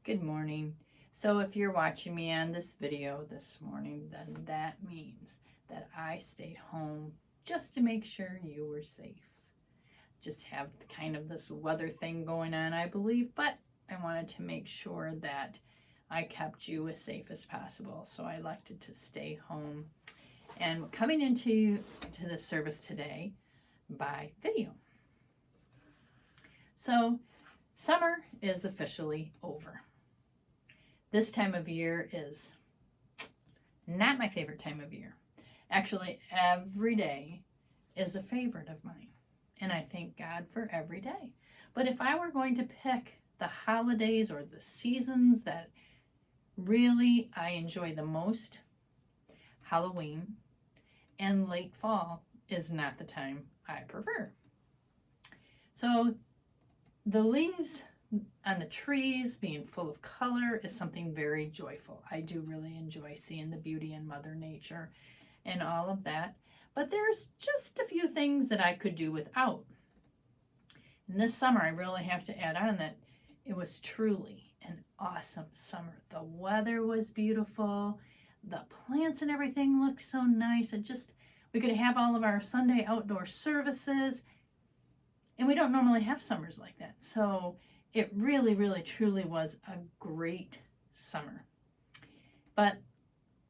Good morning. So if you're watching me on this video this morning, then that means that I stayed home just to make sure you were safe. Just have kind of this weather thing going on, I believe, but I wanted to make sure that I kept you as safe as possible. So I elected to stay home. And coming into the service today by video. So summer is officially over. This time of year is not my favorite time of year. Actually, every day is a favorite of mine. And I thank God for every day. But if I were going to pick the holidays or the seasons that really I enjoy the most, Halloween and late fall is not the time I prefer. So the leaves on the trees being full of color is something very joyful. I do really enjoy seeing the beauty in Mother Nature and all of that. But there's just a few things that I could do without. And this summer, I really have to add on that it was truly an awesome summer. The weather was beautiful. The plants and everything looked so nice. We could have all of our Sunday outdoor services. And we don't normally have summers like that. So it really, really, truly was a great summer. But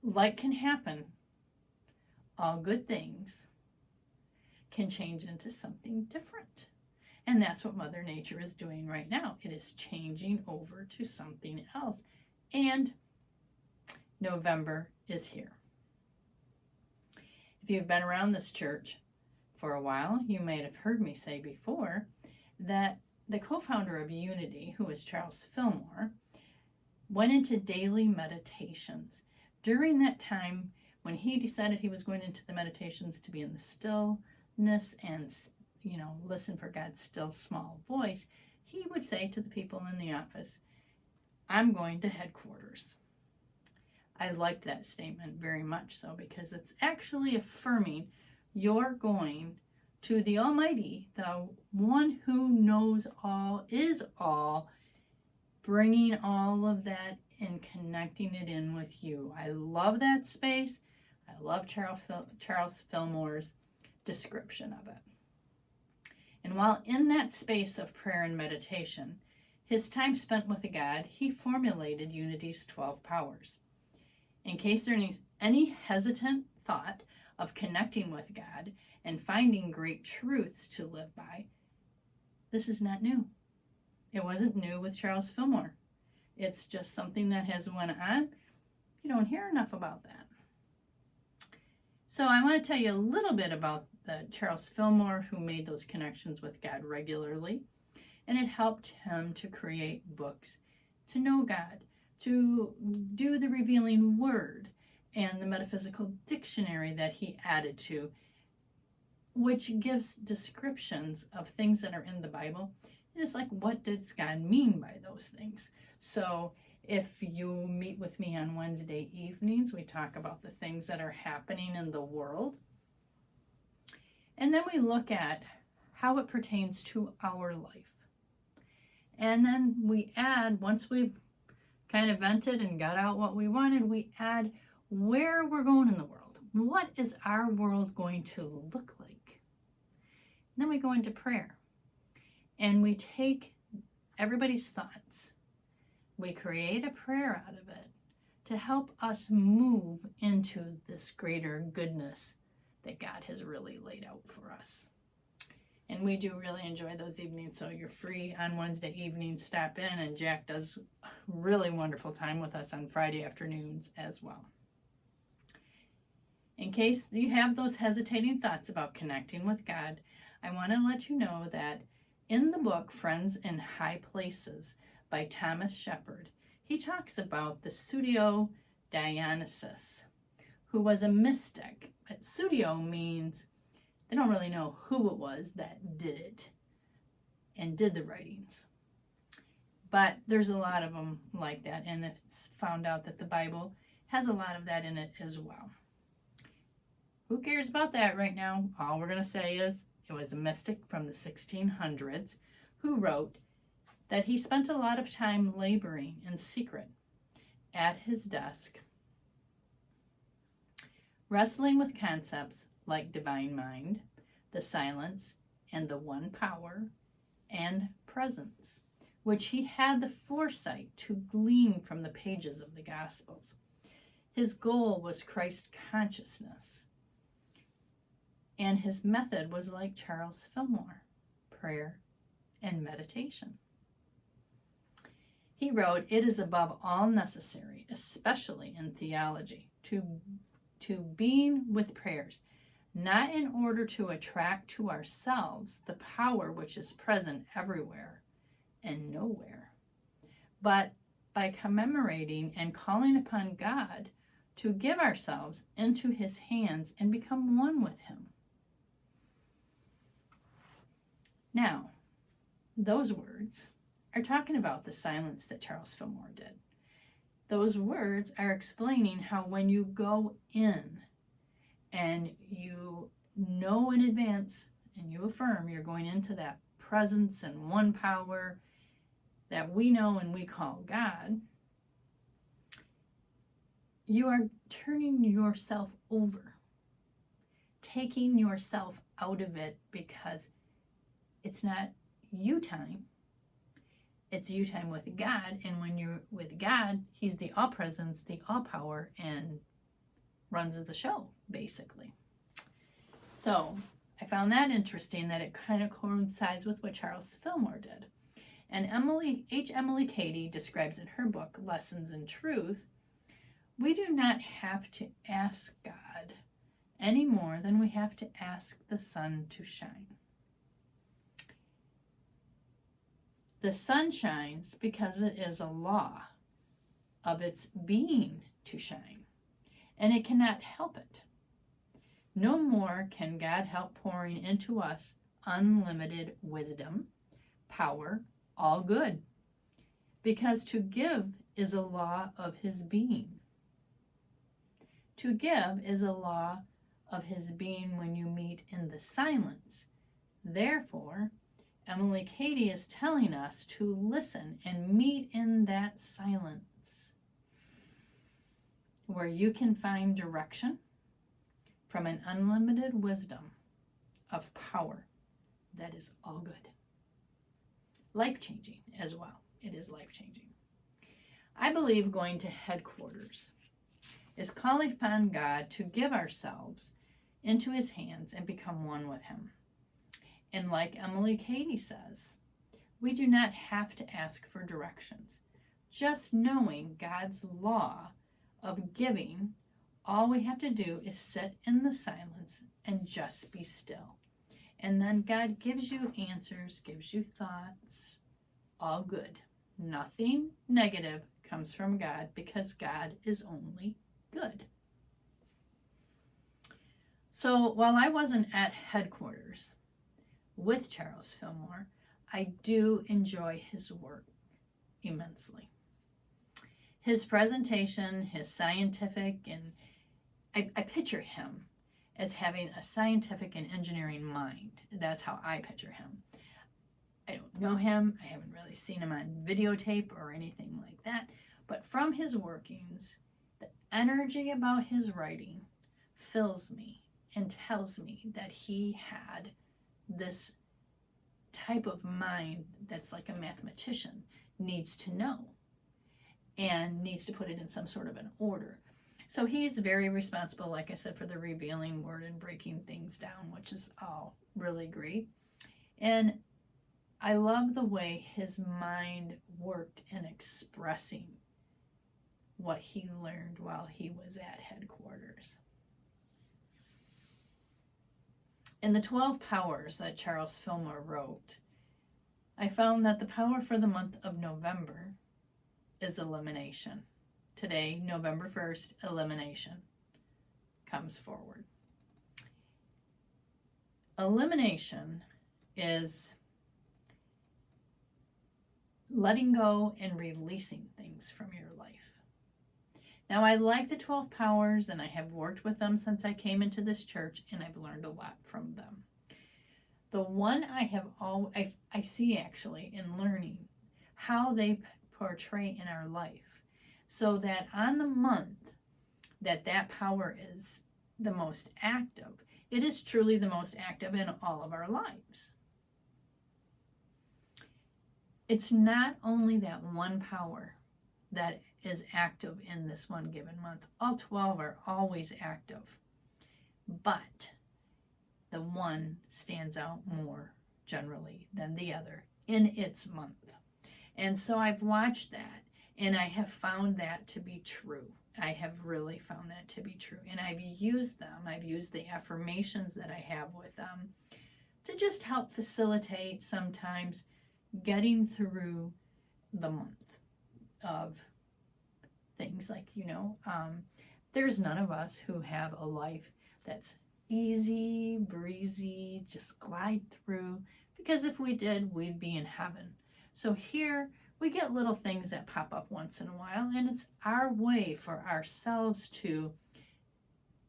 like can happen, all good things can change into something different. And that's what Mother Nature is doing right now. It is changing over to something else. And November is here. If you've been around this church for a while, you might have heard me say before that the co-founder of Unity, who is Charles Fillmore, went into daily meditations. During that time, when he decided he was going into the meditations to be in the stillness and, listen for God's still small voice, he would say to the people in the office, "I'm going to headquarters." I liked that statement very much so because it's actually affirming you're going to the Almighty, the one who knows all, is all, bringing all of that and connecting it in with you. I love that space. I love Charles Fillmore's description of it. And while in that space of prayer and meditation, his time spent with God, he formulated Unity's 12 powers. In case there's any hesitant thought of connecting with God and finding great truths to live by, this is not new. It wasn't new with Charles Fillmore. It's just something that has went on. You don't hear enough about that. So I want to tell you a little bit about the Charles Fillmore who made those connections with God regularly. And it helped him to create books to know God, to do the revealing word, and the metaphysical dictionary that he added to, which gives descriptions of things that are in the Bible. And it's like, what does God mean by those things? So if you meet with me on Wednesday evenings, we talk about the things that are happening in the world. And then we look at how it pertains to our life. And then we add, once we've kind of vented and got out what we wanted, we add where we're going in the world. What is our world going to look like? And then we go into prayer. And we take everybody's thoughts. We create a prayer out of it to help us move into this greater goodness that God has really laid out for us. And we do really enjoy those evenings, so you're free on Wednesday evenings, stop in, and Jack does a really wonderful time with us on Friday afternoons as well. In case you have those hesitating thoughts about connecting with God, I want to let you know that in the book Friends in High Places by Thomas Shepard, he talks about the Pseudo Dionysus, who was a mystic. But pseudo means they don't really know who it was that did it and did the writings. But there's a lot of them like that, and it's found out that the Bible has a lot of that in it as well. Who cares about that right now? All we're going to say is it was a mystic from the 1600s who wrote that he spent a lot of time laboring in secret at his desk, wrestling with concepts like divine mind, the silence, and the one power and presence, which he had the foresight to glean from the pages of the Gospels. His goal was Christ consciousness, and his method was like Charles Fillmore, prayer and meditation. He wrote, "It is above all necessary, especially in theology, to being with prayers, not in order to attract to ourselves the power which is present everywhere and nowhere, but by commemorating and calling upon God to give ourselves into his hands and become one with him." Now, those words are talking about the silence that Charles Fillmore did. Those words are explaining how when you go in and you know in advance and you affirm you're going into that presence and one power that we know and we call God, you are turning yourself over, taking yourself out of it, because it's not you time. It's you time with God, and when you're with God, he's the all presence, the all power, and runs the show, basically. So I found that interesting, that it kind of coincides with what Charles Fillmore did. And Emily Cady describes in her book, Lessons in Truth, we do not have to ask God any more than we have to ask the sun to shine. The sun shines because it is a law of its being to shine, and it cannot help it. No more can God help pouring into us unlimited wisdom, power, all good, because to give is a law of his being. To give is a law of his being when you meet in the silence. Therefore, Emily Cady is telling us to listen and meet in that silence, where you can find direction from an unlimited wisdom of power that is all good. Life-changing as well. It is life-changing. I believe going to headquarters is calling upon God to give ourselves into his hands and become one with him. And like Emily Cady says, we do not have to ask for directions. Just knowing God's law of giving, all we have to do is sit in the silence and just be still. And then God gives you answers, gives you thoughts, all good. Nothing negative comes from God, because God is only good. So while I wasn't at headquarters with Charles Fillmore, I do enjoy his work immensely. His presentation, his scientific, and I picture him as having a scientific and engineering mind. That's how I picture him. I don't know him. I haven't really seen him on videotape or anything like that. But from his workings, the energy about his writing fills me and tells me that he had this type of mind that's like a mathematician needs to know and needs to put it in some sort of an order. So he's very responsible, like I said, for the revealing word and breaking things down, which is all really great. And I love the way his mind worked in expressing what he learned while he was at headquarters. In the 12 powers that Charles Fillmore wrote, I found that the power for the month of November is elimination. Today, November 1st, elimination comes forward. Elimination is letting go and releasing things from your life. Now, I like the 12 powers, and I have worked with them since I came into this church, and I've learned a lot from them. The one I see actually in learning how they portray in our life, so that on the month that power is the most active, it is truly the most active in all of our lives. It's not only that one power that is active in this one given month. All 12 are always active, but the one stands out more generally than the other in its month. And so I've watched that, and I have found that to be true. I have really found that to be true. And I've used them. I've used the affirmations that I have with them to just help facilitate sometimes getting through the month of things like, there's none of us who have a life that's easy, breezy, just glide through, because if we did, we'd be in heaven. So here we get little things that pop up once in a while, and it's our way for ourselves to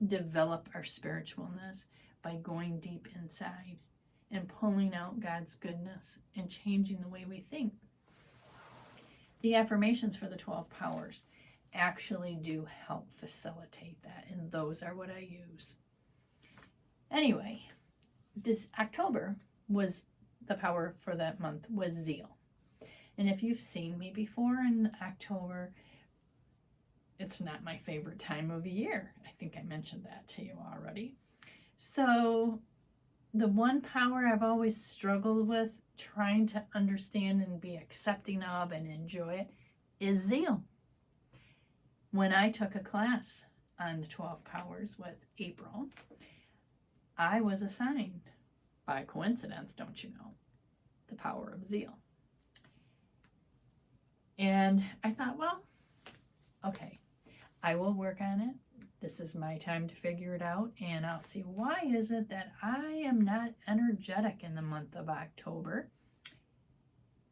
develop our spiritualness by going deep inside and pulling out God's goodness and changing the way we think. The affirmations for the 12 powers actually do help facilitate that, and those are what I use. Anyway, this October was the power for that month was zeal. And if you've seen me before in October, it's not my favorite time of year. I think I mentioned that to you already. So the one power I've always struggled with trying to understand and be accepting of and enjoy it is zeal. When I took a class on the 12 powers with April, I was assigned, by coincidence, don't you know, the power of zeal. And I thought, well, okay, I will work on it. This is my time to figure it out, and I'll see why is it that I am not energetic in the month of October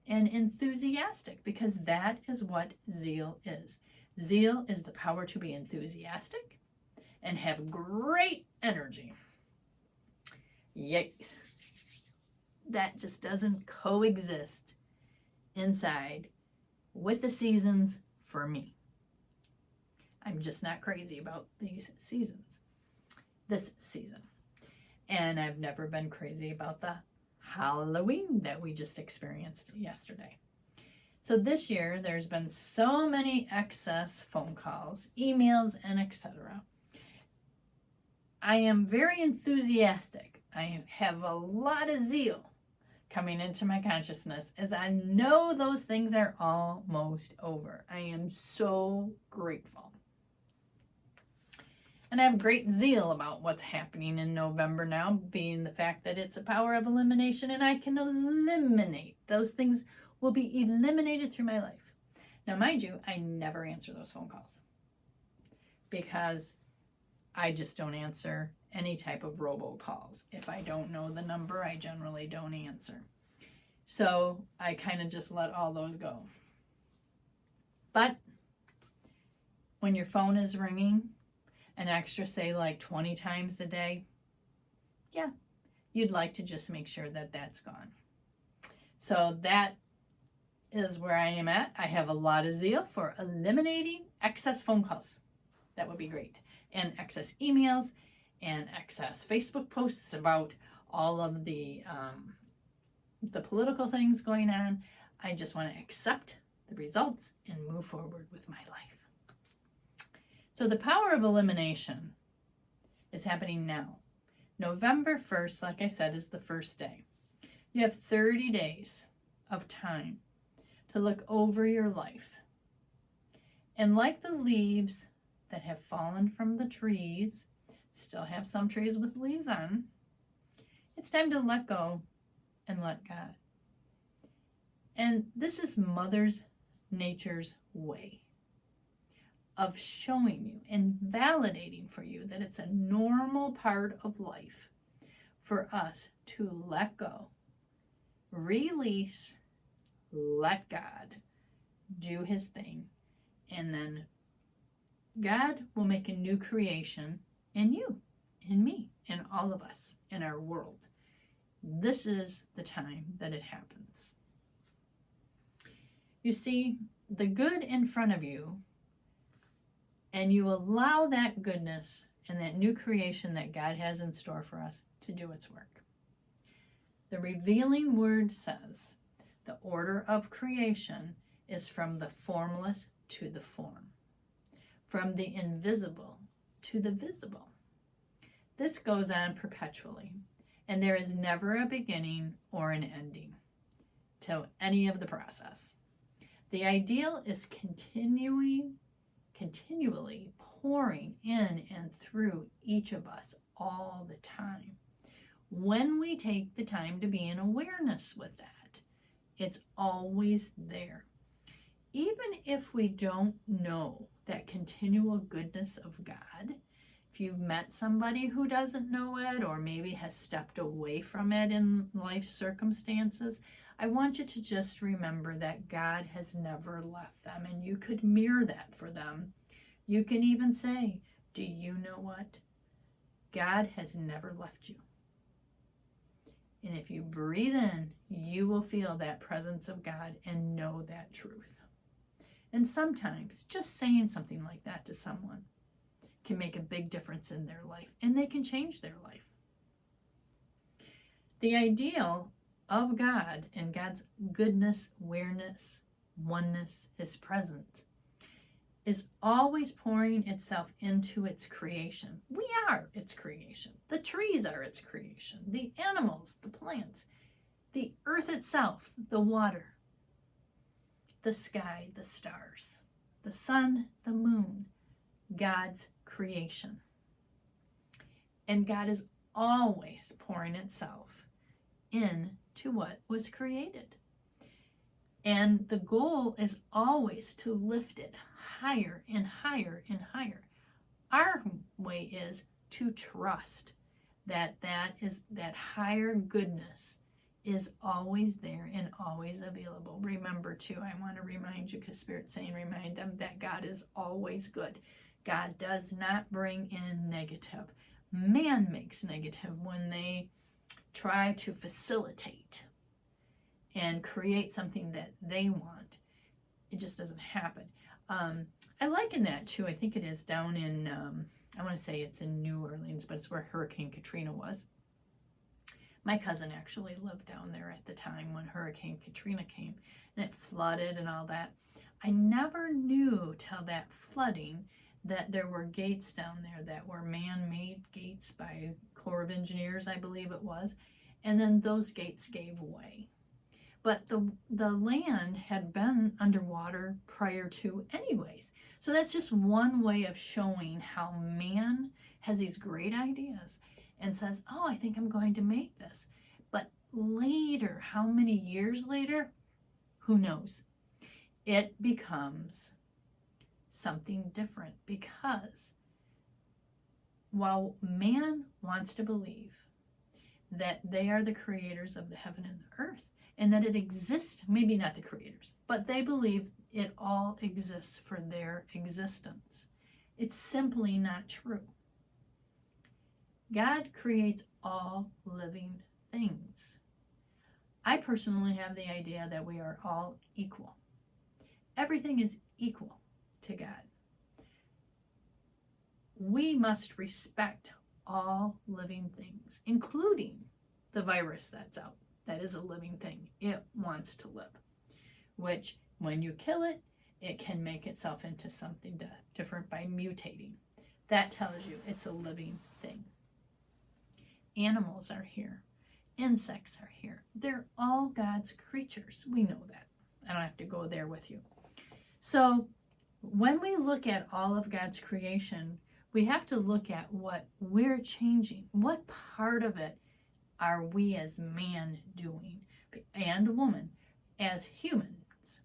and enthusiastic, because that is what zeal is. Zeal is the power to be enthusiastic and have great energy. Yikes. That just doesn't coexist inside with the seasons for me. I'm just not crazy about these seasons, this season. And I've never been crazy about the Halloween that we just experienced yesterday. So this year, there's been so many excess phone calls, emails, and etc. I am very enthusiastic. I have a lot of zeal coming into my consciousness as I know those things are almost over. I am so grateful. And I have great zeal about what's happening in November now, being the fact that it's a power of elimination and I can eliminate. Those things will be eliminated through my life. Now, mind you, I never answer those phone calls because I just don't answer any type of robocalls. If I don't know the number, I generally don't answer. So I kind of just let all those go. But when your phone is ringing an extra, say, like 20 times a day, yeah, you'd like to just make sure that that's gone. So that is where I am at. I have a lot of zeal for eliminating excess phone calls. That would be great. And excess emails and excess Facebook posts about all of the political things going on. I just want to accept the results and move forward with my life. So the power of elimination is happening now. November 1st, like I said, is the first day. You have 30 days of time to look over your life. And like the leaves that have fallen from the trees, still have some trees with leaves on, it's time to let go and let God. And this is Mother Nature's way of showing you and validating for you that it's a normal part of life for us to let go, release, let God do his thing, and then God will make a new creation in you, in me, in all of us, in our world. This is the time that it happens. You see the good in front of you, and you allow that goodness and that new creation that God has in store for us to do its work. The revealing word says the order of creation is from the formless to the form, from the invisible to the visible. This goes on perpetually, and there is never a beginning or an ending to any of the process. The ideal is continually pouring in and through each of us all the time. When we take the time to be in awareness with that, it's always there. Even if we don't know that continual goodness of God, if you've met somebody who doesn't know it or maybe has stepped away from it in life circumstances, I want you to just remember that God has never left them, and you could mirror that for them. You can even say, do you know what? God has never left you. And if you breathe in, you will feel that presence of God and know that truth. And sometimes just saying something like that to someone can make a big difference in their life, and they can change their life. The ideal of God and God's goodness, awareness, oneness, His presence, is always pouring itself into its creation. We are its creation. The trees are its creation. The animals, the plants, the earth itself, the water, the sky, the stars, the sun, the moon, God's creation. And God is always pouring itself into what was created. And the goal is always to lift it higher and higher and higher. Our way is to trust that that higher goodness is always there and always available. Remember too, I want to remind you, because Spirit's saying remind them that God is always good. God does not bring in negative. Man makes negative when they try to facilitate and create something that they want. It just doesn't happen. I liken that to, I think it is down in, I want to say it's in New Orleans, but it's where Hurricane Katrina was. My cousin actually lived down there at the time when Hurricane Katrina came, and it flooded and all that. I never knew till that flooding that there were gates down there that were man-made gates by Corps of Engineers, I believe it was, and then those gates gave way. But the land had been underwater prior to anyways. So that's just one way of showing how man has these great ideas and says, oh, I think I'm going to make this. But later, how many years later? Who knows? It becomes something different, because while man wants to believe that they are the creators of the heaven and the earth, and that it exists, maybe not the creators, but they believe it all exists for their existence. It's simply not true. God creates all living things. I personally have the idea that we are all equal. Everything is equal to God. We must respect all living things, including the virus that's out. That is a living thing. It wants to live, which when you kill it, it can make itself into something different by mutating. That tells you it's a living thing. Animals are here. Insects are here. They're all God's creatures. We know that. I don't have to go there with you. So when we look at all of God's creation, we have to look at what we're changing. What part of it are we as man doing, and woman as humans?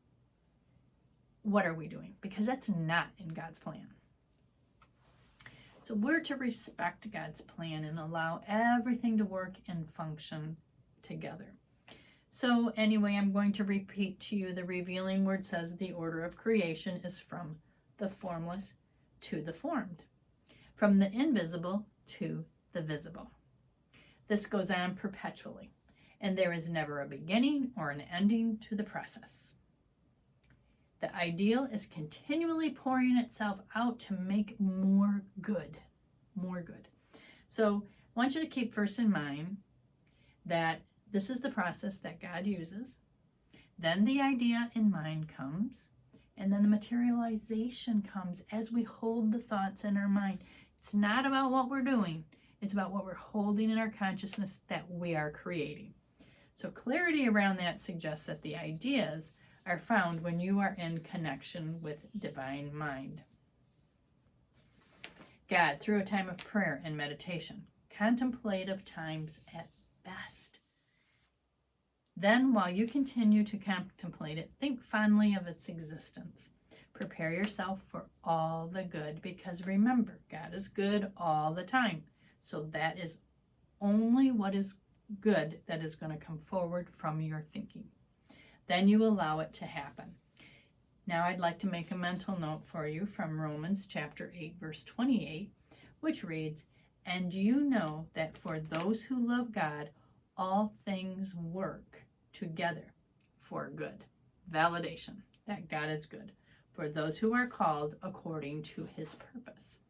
What are we doing? Because that's not in God's plan. So we're to respect God's plan and allow everything to work and function together. So anyway, I'm going to repeat to you, the revealing word says the order of creation is from the formless to the formed, from the invisible to the visible. This goes on perpetually, and there is never a beginning or an ending to the process. ideal is continually pouring itself out to make more good. More good. So I want you to keep first in mind that this is the process that God uses. Then the idea in mind comes, and then the materialization comes as we hold the thoughts in our mind. It's not about what we're doing. It's about what we're holding in our consciousness that we are creating. So clarity around that suggests that the ideas are found when you are in connection with divine mind. God, through a time of prayer and meditation, contemplative times at best. Then, while you continue to contemplate it, think fondly of its existence. Prepare yourself for all the good, because remember, God is good all the time. So that is only what is good that is going to come forward from your thinking. Then you allow it to happen. Now I'd like to make a mental note for you from Romans chapter 8, verse 28, which reads, "And you know that for those who love God, all things work together for good." Validation that God is good for those who are called according to his purpose.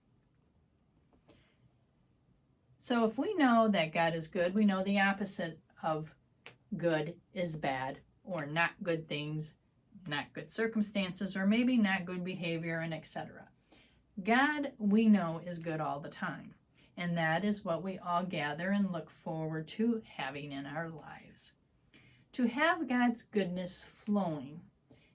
So if we know that God is good, we know the opposite of good is bad, or not good things, not good circumstances, or maybe not good behavior, and etc. God, we know, is good all the time. And that is what we all gather and look forward to having in our lives. To have God's goodness flowing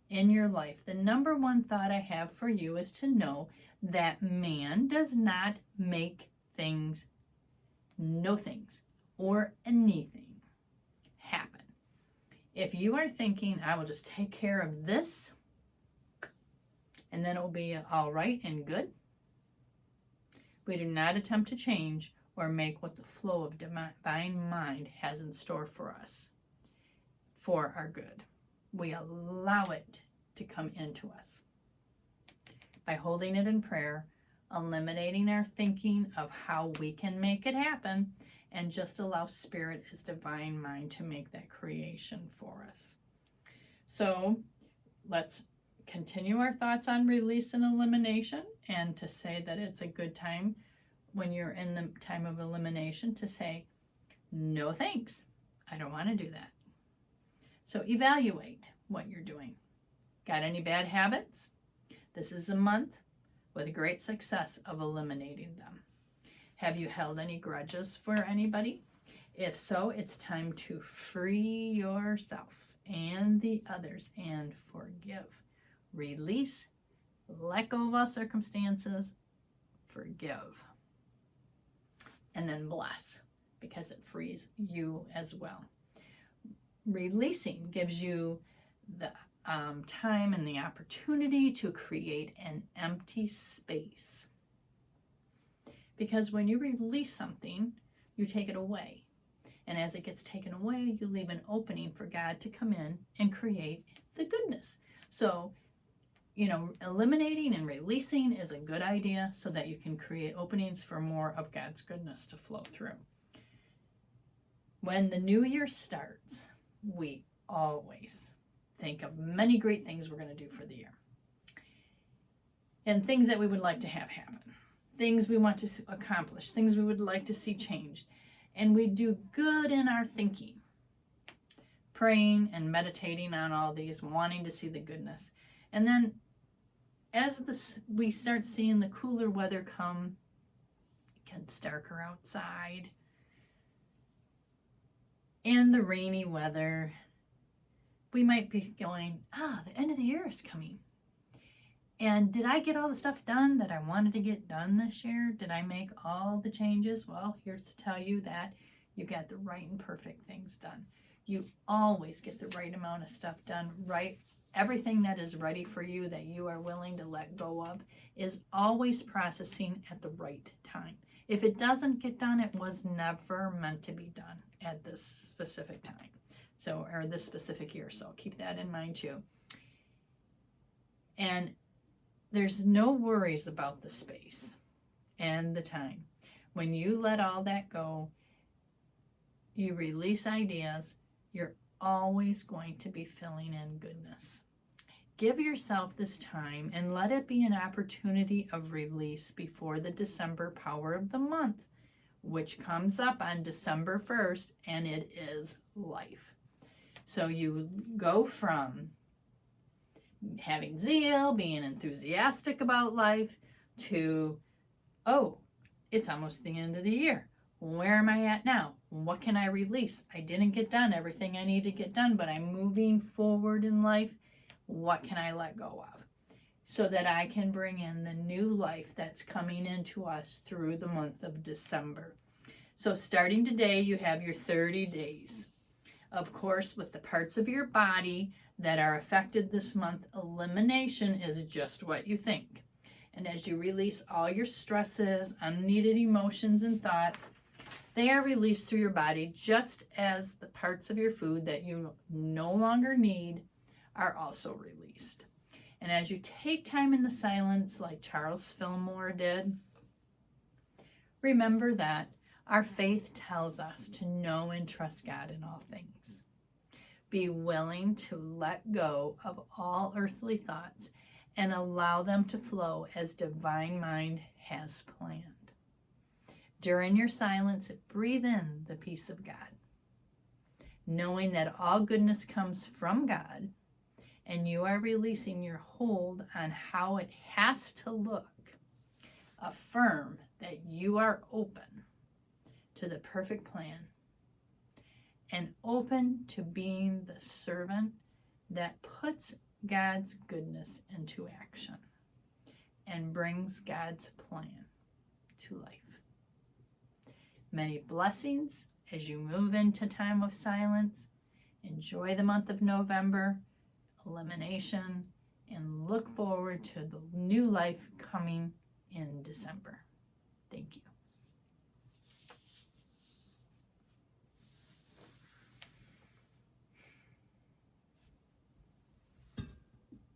in your life, the number one thought I have for you is to know that man does not make things, no things, or anything happen. If you are thinking, I will just take care of this, and then it will be all right and good, we do not attempt to change or make what the flow of divine mind has in store for us for our good. We allow it to come into us. By holding it in prayer, eliminating our thinking of how we can make it happen, and just allow Spirit as divine mind to make that creation for us. So let's continue our thoughts on release and elimination, and to say that it's a good time when you're in the time of elimination to say, no thanks, I don't want to do that. So evaluate what you're doing. Got any bad habits? This is a month with great success of eliminating them. Have you held any grudges for anybody? If so, it's time to free yourself and the others and forgive. Release, let go of all circumstances, forgive, and then bless, because it frees you as well. Releasing gives you the time and the opportunity to create an empty space. Because when you release something, you take it away. And as it gets taken away, you leave an opening for God to come in and create the goodness. So, eliminating and releasing is a good idea so that you can create openings for more of God's goodness to flow through. When the new year starts, we always think of many great things we're going to do for the year. And things that we would like to have happen. Things we want to accomplish. Things we would like to see changed. And we do good in our thinking. Praying and meditating on all these, wanting to see the goodness. And then as we start seeing the cooler weather come, it gets darker outside, and the rainy weather, we might be going, the end of the year is coming. And did I get all the stuff done that I wanted to get done this year? Did I make all the changes? Well, here's to tell you that you got the right and perfect things done. You always get the right amount of stuff done, right? Everything that is ready for you that you are willing to let go of is always processing at the right time. If it doesn't get done, it was never meant to be done at this specific time. Or this specific year. So keep that in mind too. And there's no worries about the space and the time. When you let all that go, you release ideas, you're always going to be filling in goodness. Give yourself this time and let it be an opportunity of release before the December power of the month, which comes up on December 1st, and it is life. So you go from having zeal, being enthusiastic about life, to, oh, it's almost the end of the year. Where am I at now? What can I release? I didn't get done everything I need to get done, but I'm moving forward in life. What can I let go of? So that I can bring in the new life that's coming into us through the month of December. So starting today, you have your 30 days. Of course, with the parts of your body that are affected this month, elimination is just what you think. And as you release all your stresses, unneeded emotions, and thoughts, they are released through your body, just as the parts of your food that you no longer need are also released. And as you take time in the silence, like Charles Fillmore did, remember that our faith tells us to know and trust God in all things. Be willing to let go of all earthly thoughts and allow them to flow as divine mind has planned. During your silence, breathe in the peace of God, knowing that all goodness comes from God, and you are releasing your hold on how it has to look. Affirm that you are open to the perfect plan and open to being the servant that puts God's goodness into action and brings God's plan to life. Many blessings as you move into time of silence. Enjoy the month of November, elimination, and look forward to the new life coming in December. Thank you.